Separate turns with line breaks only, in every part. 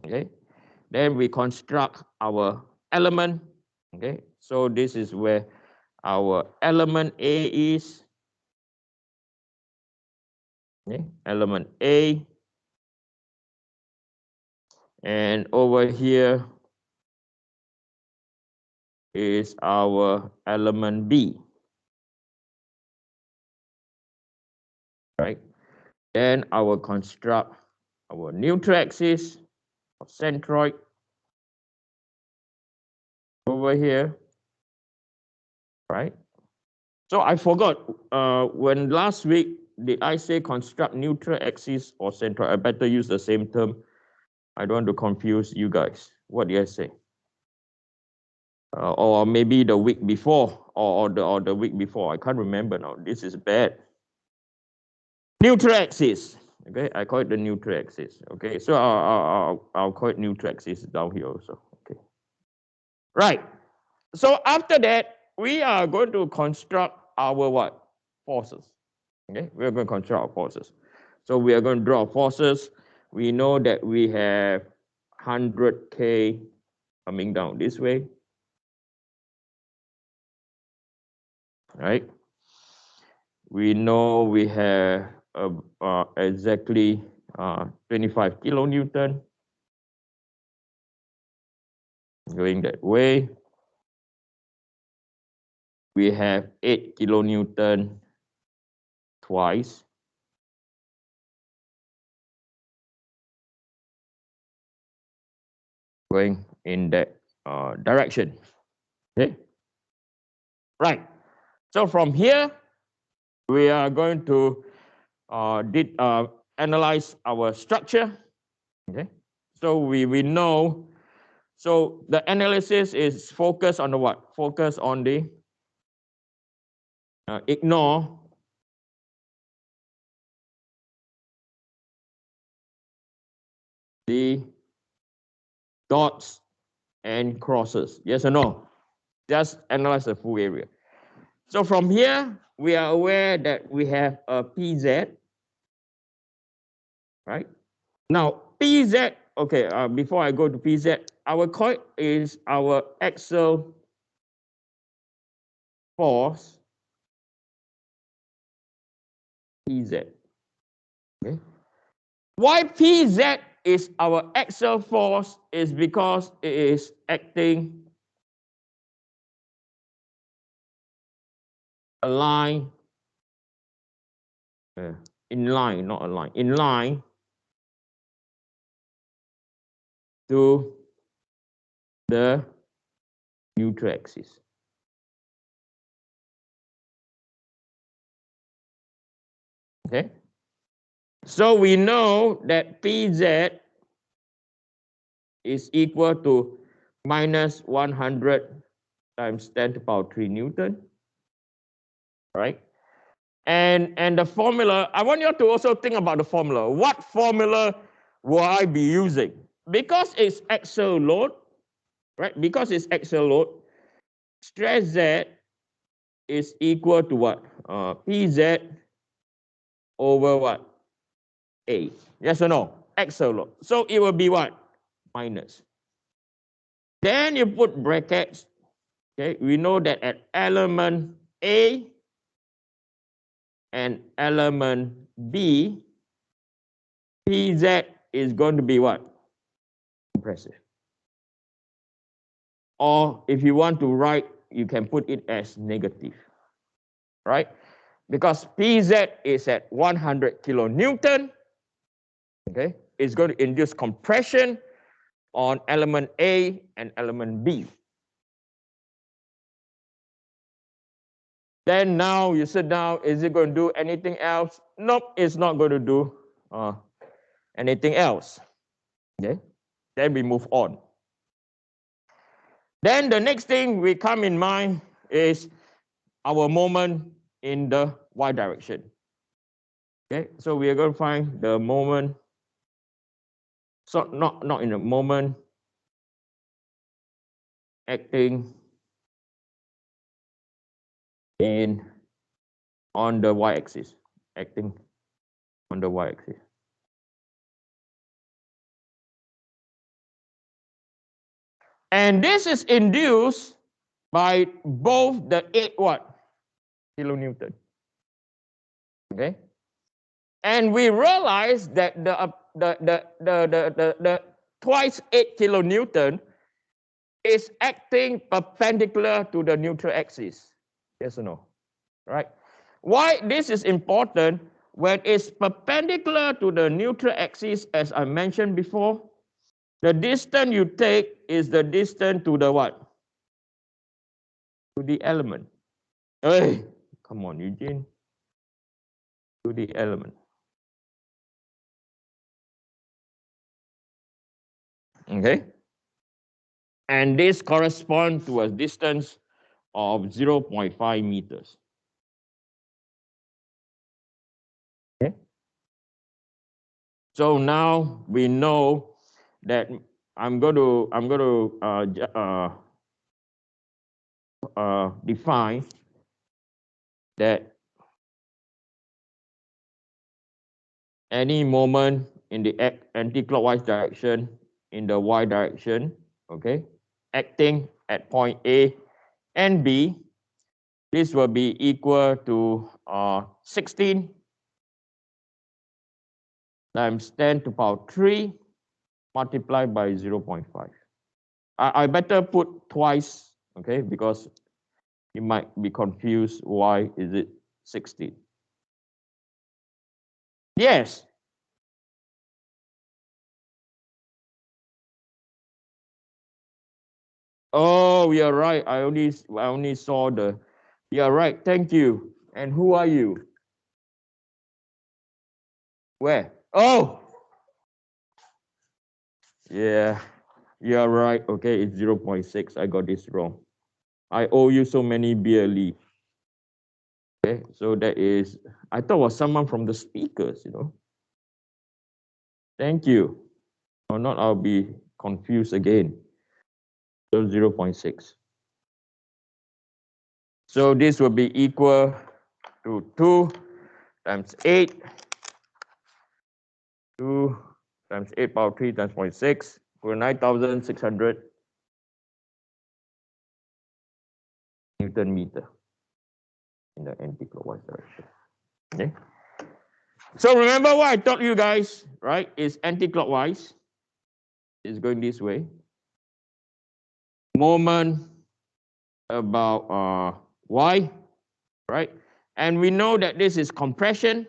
Okay, then we construct our element. Okay, so this is where our element A is. Okay, element A, and over here is our element B. Right, then I will construct our neutral axis or centroid over here. Right, so I forgot when last week did I say construct neutral axis or centroid? I better use the same term. I don't want to confuse you guys. What did I say? Or maybe the week before, or the week before. I can't remember now. This is bad. Neutral axis. Okay, I call it the neutral axis. Okay, so I'll call it neutral axis down here also. Okay, right. So after that, we are going to construct our what? Forces. Okay, we are going to construct our forces. So we are going to draw forces. We know that we have 100K coming down this way. Right? We know we have exactly 25 kilonewton going that way. We have 8 kilonewton twice. Going in that direction. Okay. Right. So from here, we are going to analyze our structure. Okay. So we know. So the analysis is focused on the what? Focus on the ignore the dots and crosses. Yes or no? Just analyze the full area. So from here, we are aware that we have a PZ, right? Now, PZ, okay, before I go to PZ, our coil is our axial force, PZ. Okay. Why PZ is our axial force is because it is acting aligned, in line, not aligned, in line to the neutral axis. Okay. So we know that PZ is equal to minus 100 times 10 to the power 3 Newton. Right? And the formula, I want you to also think about the formula. What formula will I be using? Because it's axial load, right? Because it's axial load, stress Z is equal to what? PZ over what? A. Yes or no? Axial load. So it will be what? Minus. Then you put brackets. Okay, we know that at element A and element B, PZ is going to be what? Compressive. Or if you want to write, you can put it as negative, right? Because PZ is at 100 kilonewton, okay? It's going to induce compression on element A and element B. Then now you sit down, is it going to do anything else? Nope, it's not going to do anything else. Okay, then we move on. Then the next thing we come in mind is our moment in the y direction. Okay, so we are going to find the moment, so not in the moment acting on the y-axis, acting on the y-axis. And this is induced by both the 8 what? Kilonewton. Okay? And we realize that the twice 8 kilonewton is acting perpendicular to the neutral axis. Yes or no? Right? Why this is important? When it's perpendicular to the neutral axis, as I mentioned before, the distance you take is the distance to the what? To the element. Hey, come on, Eugene. To the element. Okay? And this corresponds to a distance of 0.5 meters. Okay? So now we know that I'm going to define that any moment in the anti-clockwise direction in the y direction, okay, acting at point A and B, this will be equal to 16 times 10 to the power 3 multiplied by 0.5. I better put twice, okay, because you might be confused why is it 16. Yes. Oh, you're right. I only saw the. You're right. Thank you. And who are you? Where? Oh, yeah. You're right. Okay, it's 0.6. I got this wrong. I owe you so many beer leaf. Okay, so that is. I thought it was someone from the speakers. Thank you. Or not, I'll be confused again. So 0.6. So this will be equal to 2 times 8. 2 times 8 power 3 times 0.6 for 9,600 Newton meter in the anti-clockwise direction. Okay. So remember what I taught you guys, right? Is anti-clockwise. It's going this way. Moment about y, right? And we know that this is compression.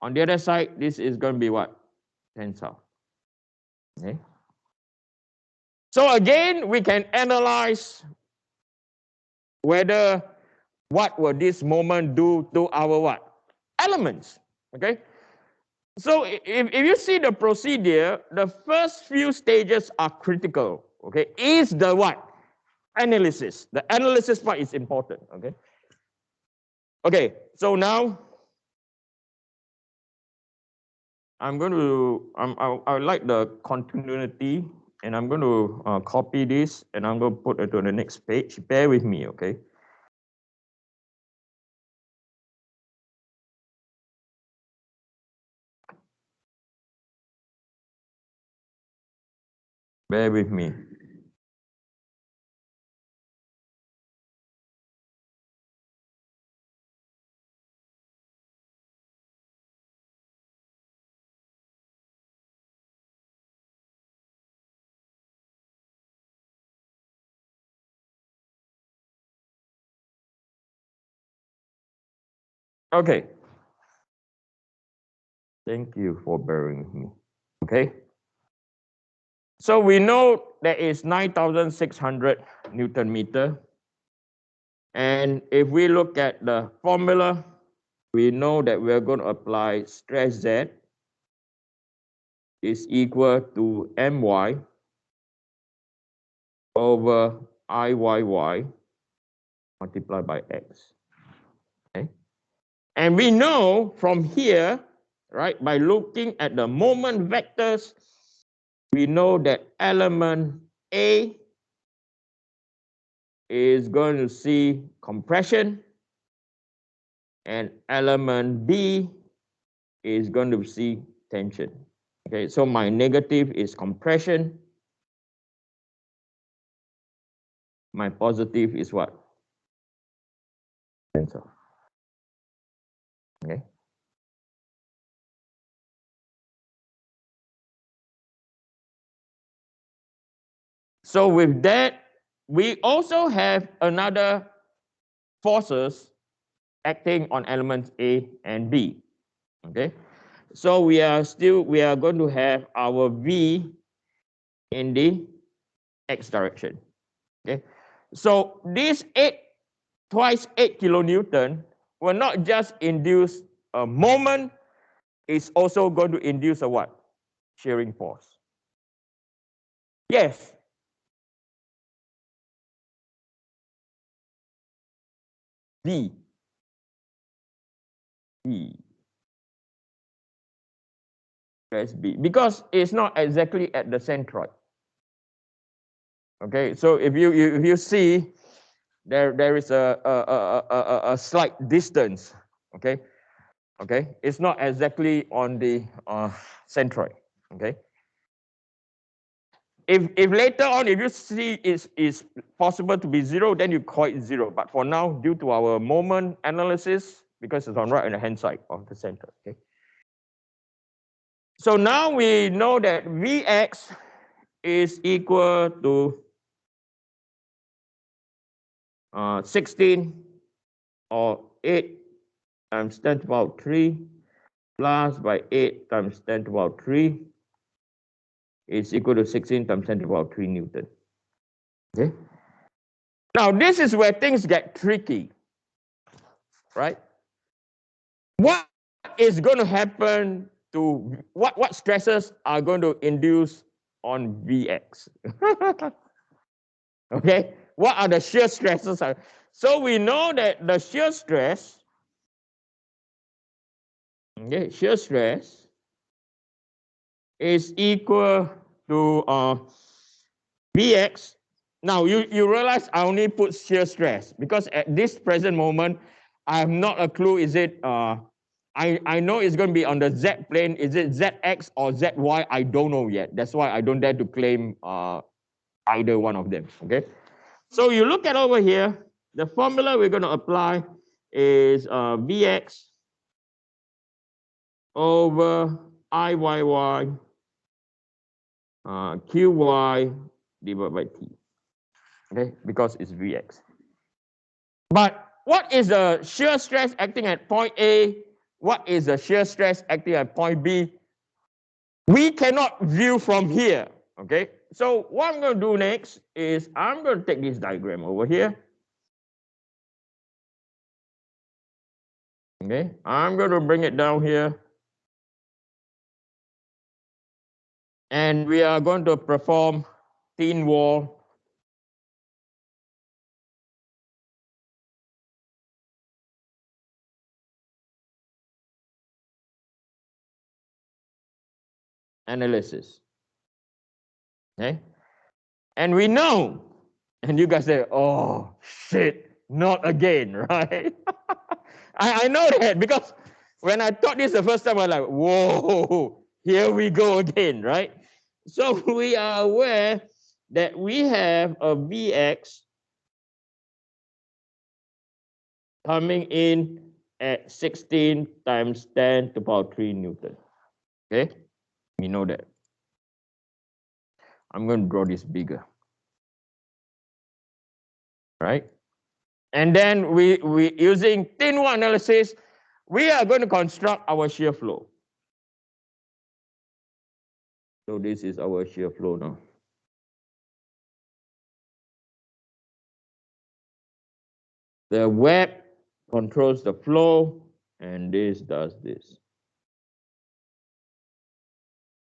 On the other side, this is going to be what? Tensile. Okay. So again, we can analyze whether what will this moment do to our what? Elements. Okay. So if you see the procedure, the first few stages are critical. Okay. Is the what? Analysis. The analysis part is important. Okay. Okay. So now I'm going to I like the continuity, and I'm going to copy this, and I'm going to put it to the next page. Bear with me. Okay. Bear with me. Okay. Thank you for bearing with me. Okay. So we know there is 9,600 Newton meter. And if we look at the formula, we know that we're going to apply stress Z is equal to my over Iyy multiplied by x. Okay. And we know from here, right, by looking at the moment vectors, we know that element A is going to see compression, and element B is going to see tension. Okay, so my negative is compression, my positive is what? Tensor. Okay. So with that, we also have another forces acting on elements A and B. Okay. So we are going to have our V in the X direction. Okay. So this 8 twice 8 kilonewton will not just induce a moment, it's also going to induce a what? Shearing force. Yes. D. D. Stress B. Because it's not exactly at the centroid. Okay, so if you see there is a slight distance. Okay, it's not exactly on the centroid. Okay. If later on, if you see it's possible to be zero, then you call it zero. But for now, due to our moment analysis, because it's on right on the hand side of the center. Okay. So now we know that Vx is equal to 16 or 8 times 10 to the power 3 plus by 8 times 10 to the power 3 is equal to 16 times 10 to the power 3 Newton. Okay. Now this is where things get tricky, right? What is going to happen to what stresses are going to induce on Vx? Okay, what are the shear stresses? So we know that the shear stress, okay, shear stress is equal to Vx. Now you realize I only put shear stress because at this present moment I have not a clue. Is it I know it's going to be on the Z plane. Is it ZX or ZY? I don't know yet. That's why I don't dare to claim either one of them. Okay. So you look at over here, the formula we're going to apply is Vx over Iyy Qy divided by T. Okay, because it's Vx. But what is the shear stress acting at point A? What is the shear stress acting at point B? We cannot view from here. Okay, so what I'm going to do next is I'm going to take this diagram over here. Okay, I'm going to bring it down here. And we are going to perform thin wall analysis. Okay, and we know, and you guys say, oh shit, not again, right? I know that because when I taught this the first time, I was like, whoa, here we go again, right? So we are aware that we have a Vx coming in at 16 times 10 to the power 3 Newton. Okay, we know that. I'm going to draw this bigger. Right? And then we using thin wall analysis, we are going to construct our shear flow. So this is our shear flow now. The web controls the flow, and this does this.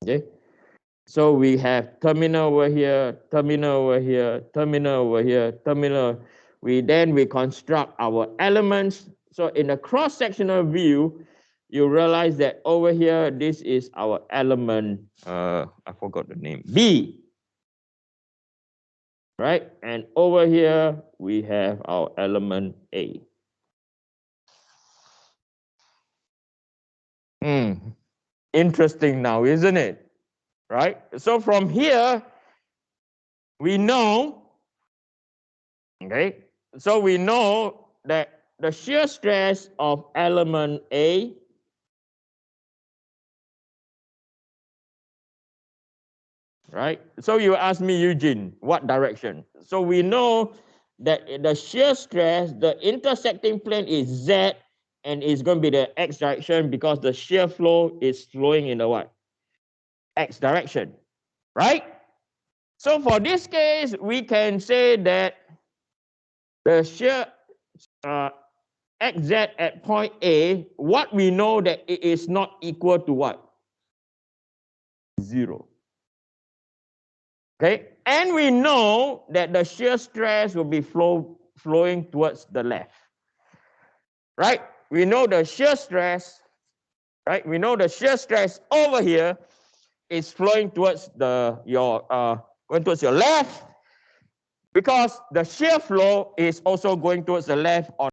Okay? So we have terminal over here, terminal over here, terminal over here, terminal. We construct our elements. So in a cross-sectional view, you realize that over here, this is our element, I forgot the name, B. Right? And over here, we have our element A. Interesting now, isn't it? Right? So from here, we know Okay, so we know that the shear stress of element A right? So you ask me, Eugene, what direction? So we know that the shear stress, the intersecting plane is Z, and it's going to be the X direction because the shear flow is flowing in the what? X direction, right? So for this case, we can say that the shear XZ at point A, what we know that it is not equal to what? 0. Okay, and we know that the shear stress will be flowing towards the left, right? We know the shear stress, right? We know the shear stress over here is flowing towards going towards your left because the shear flow is also going towards the left on